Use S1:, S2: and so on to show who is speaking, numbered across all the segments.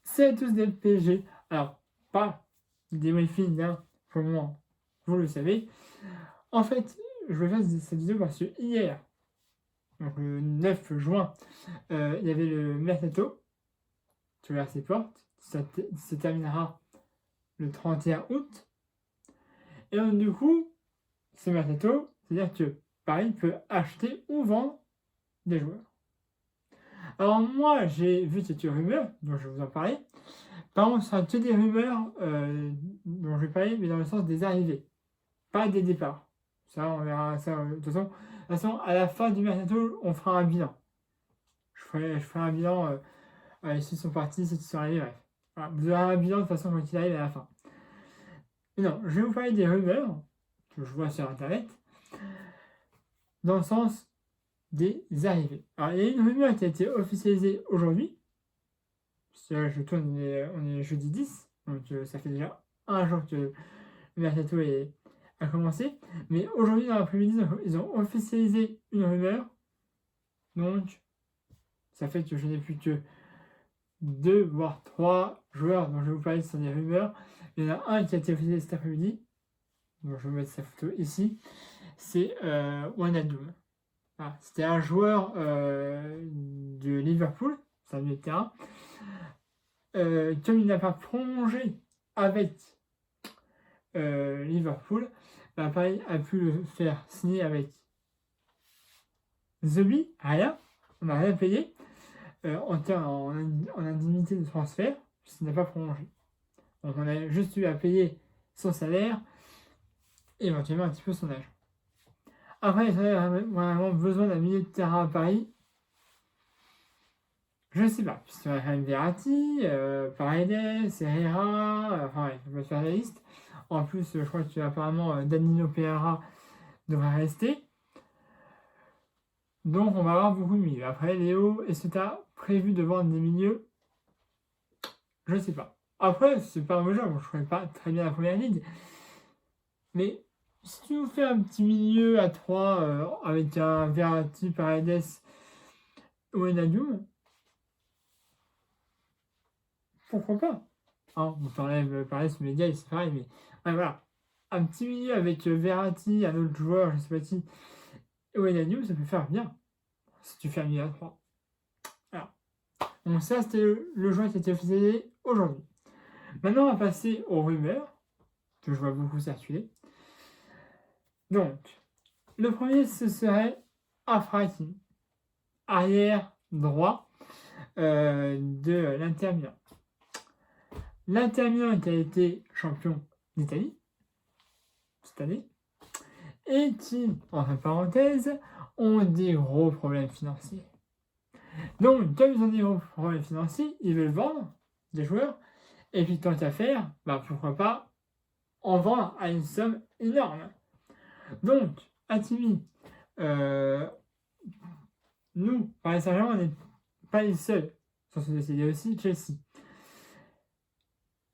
S1: C'est tous des PG. Alors, pas des briefings, hein, pour le moment, vous le savez. En fait, je vais faire cette vidéo parce que hier, donc le 9 juin, il y avait le Mercato qui ouvert ses portes. Ça se terminera le 31 août. Et donc, du coup, ce Mercato, c'est-à-dire que Paris peut acheter ou vendre des joueurs. Alors moi, j'ai vu cette rumeur, dont je vais vous en parler. Par contre, ce sera que des rumeurs dont je vais parler, mais dans le sens des arrivées, pas des départs. Ça, on verra ça. De toute façon, à la fin du mercato, on fera un bilan. Je ferai un bilan, ceux qui sont partis, ceux qui sont arrivés, bref. Voilà, vous aurez un bilan de toute façon quand il arrive à la fin. Mais non, je vais vous parler des rumeurs que je vois sur Internet, dans le sens des arrivées. Alors, il y a une rumeur qui a été officialisée aujourd'hui. Je tourne, on est jeudi 10, donc ça fait déjà un jour que le mercato a commencé. Mais aujourd'hui, dans l'après-midi, ils ont officialisé une rumeur. Donc, ça fait que je n'ai plus que 2 voire 3 joueurs dont je vais vous parler sur des rumeurs. Il y en a un qui a été officialisé cet après-midi. Donc, je vais mettre sa photo ici. C'est Wijnaldum. Voilà, c'était un joueur de Liverpool, c'est un milieu de terrain. Comme il n'a pas prolongé avec Liverpool, bah, Paris a pu le faire signer avec The Bee, rien, on n'a rien payé en indemnité de transfert, puisqu'il n'a pas prolongé. Donc on a juste eu à payer son salaire et éventuellement un petit peu son âge. Après, il a vraiment besoin d'un milieu de terrain à Paris. Je ne sais pas, puisqu'il y a quand même Verratti, Paredes, Herrera, enfin ouais, je vais faire la liste. En plus, je crois qu'apparemment Danilo Pereira devrait rester. Donc on va avoir beaucoup de milieux. Après, Léo, est-ce que tu as prévu de vendre des milieux? Je ne sais pas. Après, c'est pas un mauvais joueur, je ne connais pas très bien la première ligue. Mais si tu nous fais un petit milieu à 3 avec un Verratti, Paredes ou Wijnaldum, pourquoi pas? Hein, on t'enlève Paredes, Média, c'est pareil, mais ouais, voilà. Un petit milieu avec Verratti, un autre joueur, je ne sais pas qui, et Wijnaldum, ça peut faire bien. Si tu fais un milieu à 3. Alors. Donc ça, c'était le joueur qui a été officialisé aujourd'hui. Maintenant, on va passer aux rumeurs, que je vois beaucoup circuler. Donc, le premier, ce serait Achraf Hakimi, arrière droit de l'Inter Milan. L'Inter Milan qui a été champion d'Italie cette année et qui, entre parenthèses, ont des gros problèmes financiers. Donc, comme ils ont des gros problèmes financiers, ils veulent vendre des joueurs et puis tant qu'à faire, bah pourquoi pas en vendre à une somme énorme. Donc, Hakimi, nous, Paris Saint-Germain, on n'est pas les seuls sur ce dossier. Il y a aussi Chelsea.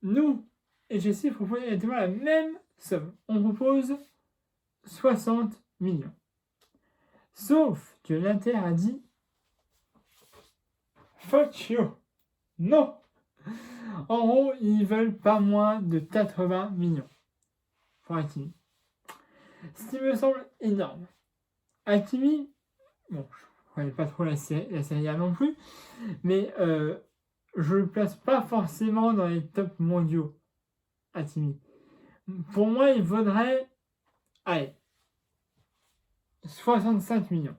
S1: Nous et Chelsea proposent exactement la même somme. On propose 60 millions. Sauf que l'Inter a dit fuck you. Non. En gros, ils veulent pas moins de 80 millions pour Hakimi. Ce qui me semble énorme. Hakimi, bon, je ne connais pas trop la série A non plus, mais je ne le place pas forcément dans les tops mondiaux, Hakimi. Pour moi, il vaudrait, allez, 65 millions.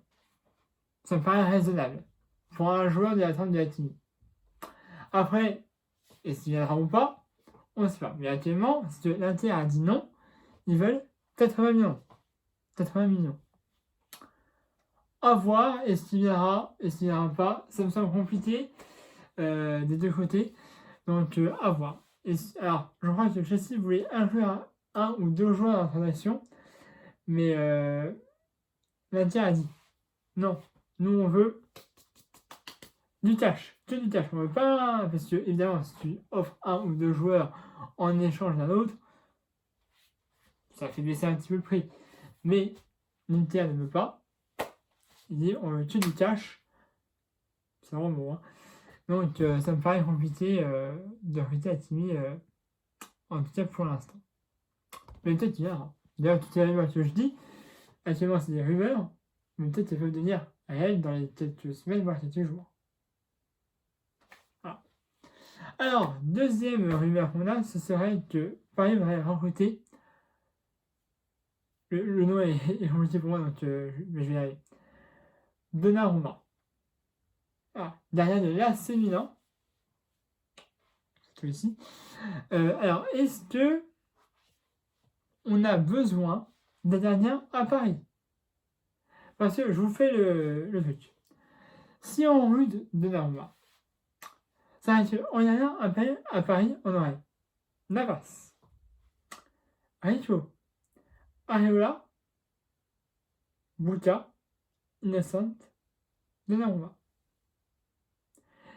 S1: Ça me paraît raisonnable pour un joueur de la trempe de Hakimi. Après, est-ce qu'il viendra ou pas? On ne sait pas. Mais actuellement, si l'Inter a dit non, ils veulent 80 millions. 80 millions. À voir, est-ce qu'il viendra, est-ce qu'il viendra pas? Ça me semble compliqué des deux côtés. Donc, à voir. Alors, je crois que Chelsea voulait inclure un ou deux joueurs dans la transaction. Mais l'Inter a dit non. Nous, on veut du cash. Que du cash. On veut pas. Parce que, évidemment, si tu offres un ou deux joueurs en échange d'un autre, ça fait baisser un petit peu le prix. Mais l'Inter ne veut pas. Il dit on veut que du cash. C'est vraiment bon. Hein. Donc ça me paraît compliqué de recruter Hakimi, en tout cas pour l'instant. Mais peut-être qu'il viendra. D'ailleurs, toutes les rumeurs que je dis, actuellement c'est des rumeurs, mais peut-être qu'elles peuvent devenir réelles dans les quelques semaines, voire quelques jours. Voilà. Alors, deuxième rumeur qu'on a, ce serait que Paris va recruter. Le nom est compliqué pour moi, donc mais je vais y arriver. Donnarumma. Ah, derrière de l'AC Milan. C'est tout ici. Alors, est-ce que on a besoin d'un gardien à Paris? Parce que je vous fais le truc. Si on recrute Donnarumma, ça veut dire qu'en gardien à Paris, on aurait Navas, Rico, Areola, Buka, Innocent, Donnarumma.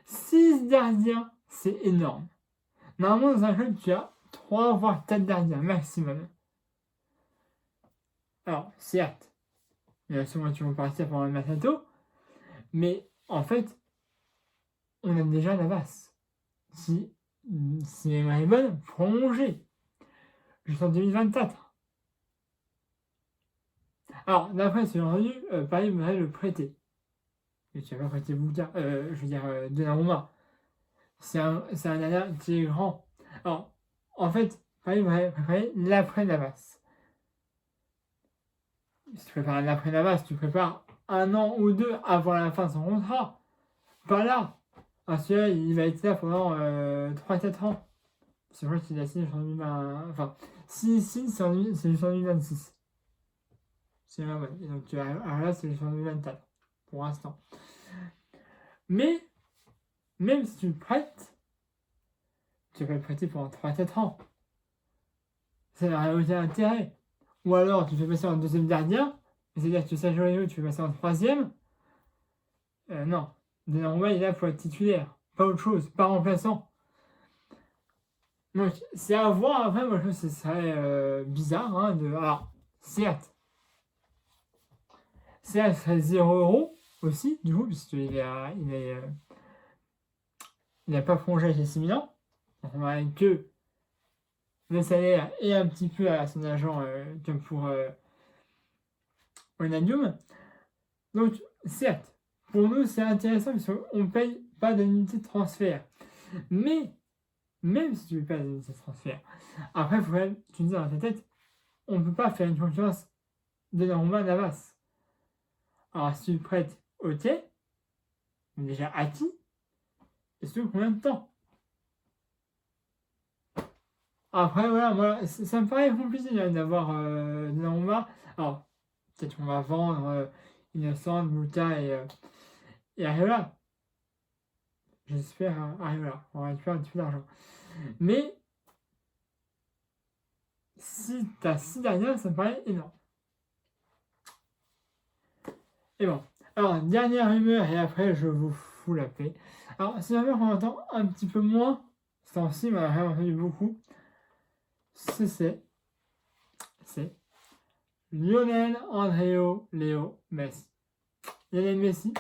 S1: 6 gardiens, c'est énorme. Normalement, dans un club, tu as 3 voire 4 gardiens maximum. Alors, certes, il y a sûrement qui vont partir pendant le mercato, mais en fait, on a déjà Navas. Si Neymar est bonne, prolongé jusqu'en 2024. Alors, d'après ce que j'ai entendu, Paris voudrait le prêter. Mais tu vas pas prêter Buka, je veux dire Donnarumma. C'est un gardien qui est grand. Alors, en fait, Paris voudrait préparer l'après Navas. Si tu prépares l'après Navas, tu prépares 1 an ou 2 avant la fin de son contrat. Pas là. Parce que là, il va être là pendant 3-4 ans. C'est vrai qu'il a signé jusqu'en 2020. Enfin, s'il signe, c'est jusqu'en 2026. C'est la bonne. Et donc, alors là, c'est jusqu'en 2024. Pour l'instant. Mais, même si tu le prêtes, tu vas le prêter pendant 3-4 ans. Ça n'aurait aucun intérêt. Ou alors, tu fais passer en deuxième gardien. C'est-à-dire que Sergio Aguero, tu fais passer en troisième. Non. Donnarumma, il est là pour être titulaire. Pas autre chose. Pas remplaçant. Donc, c'est à voir. Après, moi, je trouve que ce serait bizarre. Hein, alors, certes, ça serait 0 € aussi, du coup, puisqu'il n'a pas prolongé avec les Milan. Donc, on va que le salaire et un petit peu à son agent, comme pour Onanium. Donc, certes, pour nous, c'est intéressant parce qu'on ne paye pas d'indemnité de transfert. Mais, même si tu ne payes pas d'indemnité de transfert, après, il faut quand même que tu te dises dans ta tête, on ne peut pas faire une concurrence de Donnarumma Navas. Alors, si tu le prêtes, ok, mais déjà à qui? Et surtout combien de temps? Après, voilà, moi, ça me paraît compliqué d'avoir Donnarumma. Alors, peut-être qu'on va vendre Innocent, Buka et Areola. J'espère Areola. On va récupérer un petit peu d'argent. Mais, si t'as 6 dernières, ça me paraît énorme. Et bon. Alors, dernière rumeur, et après, je vous fous la paix. Alors, c'est une rumeur qu'on entend un petit peu moins. C'est temps-ci, mais on a vraiment entendu beaucoup. C'est Lionel André Léo Messi. Lionel Messi,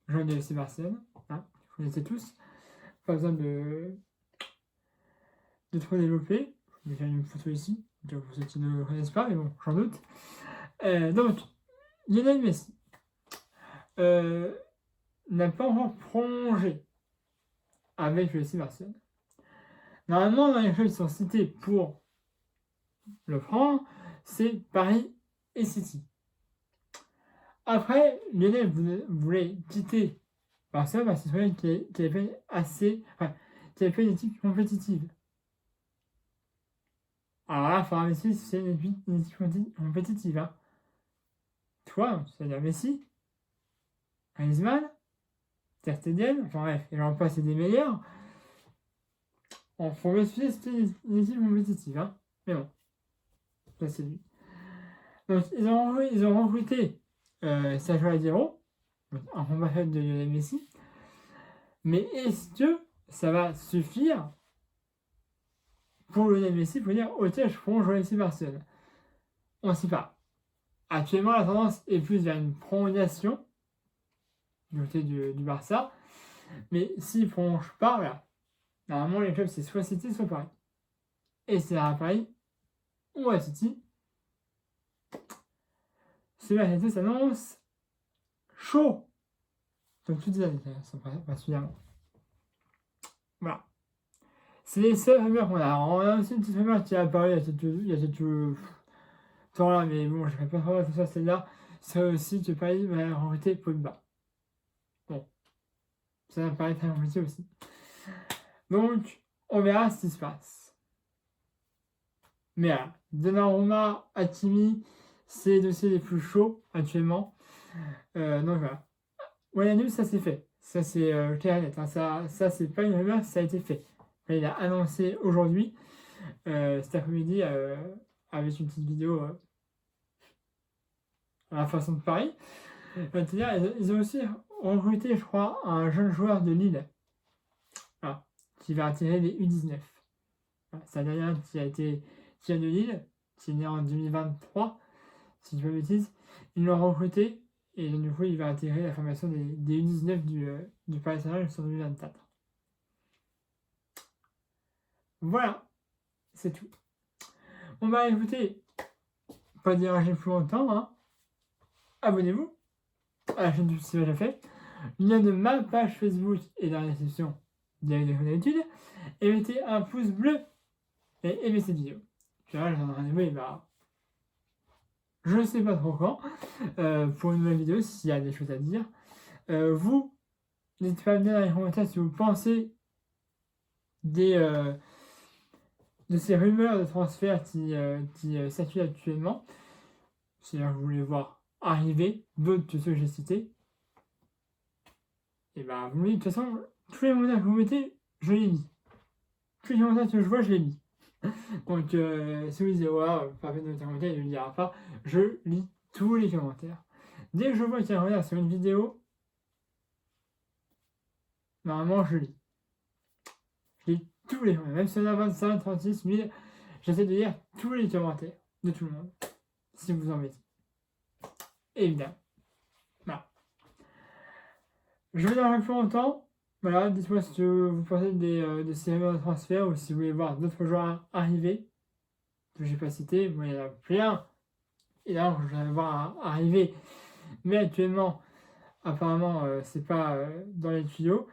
S1: joueur de FC Barcelone, hein, vous connaissez tous. Pas besoin de trop développer. Je vais faire une photo ici, pour ceux qui ne le connaissent pas, mais bon, j'en doute. Donc, Lionel Messi n'a pas encore prolongé avec le FC Barcelone. Normalement, dans les clubs qui sont cités pour le prendre, c'est Paris et City. Après, Lionel voulait quitter Barcelone parce qu'il trouvait qu'il avait fait une équipe compétitive. Alors là, il faudra Messi, c'est une équipe compétitive. Hein. Toi, c'est-à-dire Messi, Griezmann, Ter Stegen, enfin bref, et j'en passe, c'est des meilleurs. Il faut m'excuser, c'était une équipe compétitive. Hein. Mais bon, ça c'est lui. Donc, ils ont recruté Sergio Aguero, un compatriote de Lionel Messi. Mais est-ce que ça va suffire pour Lionel Messi pour dire ok, je prends jouer ici Barcelone? On ne sait pas. Actuellement, la tendance est plus vers une prolongation du côté du Barça. Mais s'il ne prolonge pas, voilà. Normalement, les clubs, c'est soit City, soit Paris. Et c'est à Paris ou à City. Ce mercato s'annonce chaud. Comme toutes les années, particulièrement. Voilà. C'est les seules rumeurs qu'on a. On a aussi une petite rumeur qui est apparue il y a quelques temps là, mais bon, je ne vais pas trop attention à celle-là. C'est aussi que Paris va recruter Pogba. Bon, ça me paraît très compliqué aussi. Donc, on verra ce qui se passe. Mais voilà, Donnarumma, Hakimi, c'est les dossiers les plus chauds actuellement. Donc voilà. Wayanu, ça c'est fait. Ça c'est clair et net. Hein. Ça c'est pas une rumeur, ça a été fait. Là, il a annoncé aujourd'hui, cet après-midi, avec une petite vidéo à la façon de Paris. C'est-à-dire, ils ont aussi recruté, je crois, un jeune joueur de Lille. Voilà, qui va attirer les U19. Voilà, c'est un Italien qui vient de Lille, qui est né en 2023, si je ne dis pas de bêtises. Ils l'ont recruté et donc, du coup, il va intégrer la formation des U19 du Paris Saint-Germain jusqu'en 2024. Voilà, c'est tout. On va écouter, pas déranger plus longtemps, hein. Abonnez-vous à la chaîne YouTube si c'est déjà fait. Le lien de ma page Facebook est dans la description de la vidéo d'habitude. Et mettez un pouce bleu et aimez cette vidéo. Puis là, j'en ai rendez-vous, et bah, je ne sais pas trop quand, pour une nouvelle vidéo, s'il y a des choses à dire. Vous, n'hésitez pas à me dire dans les commentaires si vous pensez de ces rumeurs de transfert qui circulent actuellement. Si vous voulez voir arriver d'autres que ceux que j'ai cités. Et bah, vous me dites, de toute façon, tous les commentaires que vous mettez, je les lis. Tous les commentaires que je vois, je les lis. Donc, si vous dites, ouais, pas fait de noter un commentaire, il ne le dira pas. Je lis tous les commentaires. Dès que je vois qu'il y a un commentaire sur une vidéo, normalement, je lis. Je lis tous les commentaires. Même si on a 25, 36 000, j'essaie de lire tous les commentaires de tout le monde. Si vous en mettez. Évidemment. Voilà. Je vais dans plus longtemps. Voilà, dites-moi ce que vous pensez de ces rumeurs de transfert ou si vous voulez voir d'autres joueurs arriver que j'ai pas cités. Bon, il y en a plein. Et là, je vais voir arriver. Mais actuellement, apparemment, c'est pas dans les tuyaux.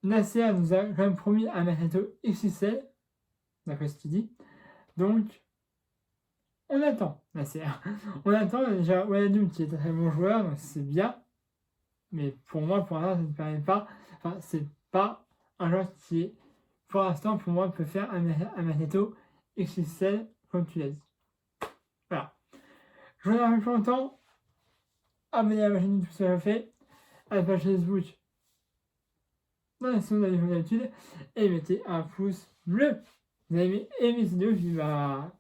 S1: Nasser nous a quand même promis un mercato XXL, d'après ce qu'il dit. Donc, on attend, Nasser. On attend déjà Wijnaldum qui est un très bon joueur, donc c'est bien. Mais pour moi, pour l'instant, ça ne permet pas. Enfin, c'est pas un joueur qui est, pour l'instant, pour moi, peut faire un mercato XXL, comme tu l'as dit. Voilà. Je vous remercie plus longtemps. Abonnez-vous à ma chaîne YouTube si vous l'avez fait. À la page Facebook dans la section de la vidéo d'habitude. Et mettez un pouce bleu. Vous avez aimé cette vidéo. Puis bah,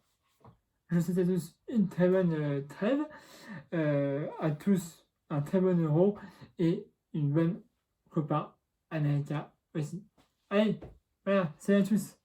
S1: je vous souhaite à tous une très bonne trêve. À tous un très bon Euro. Et une bonne Copa América aussi. Allez, voilà, salut à tous.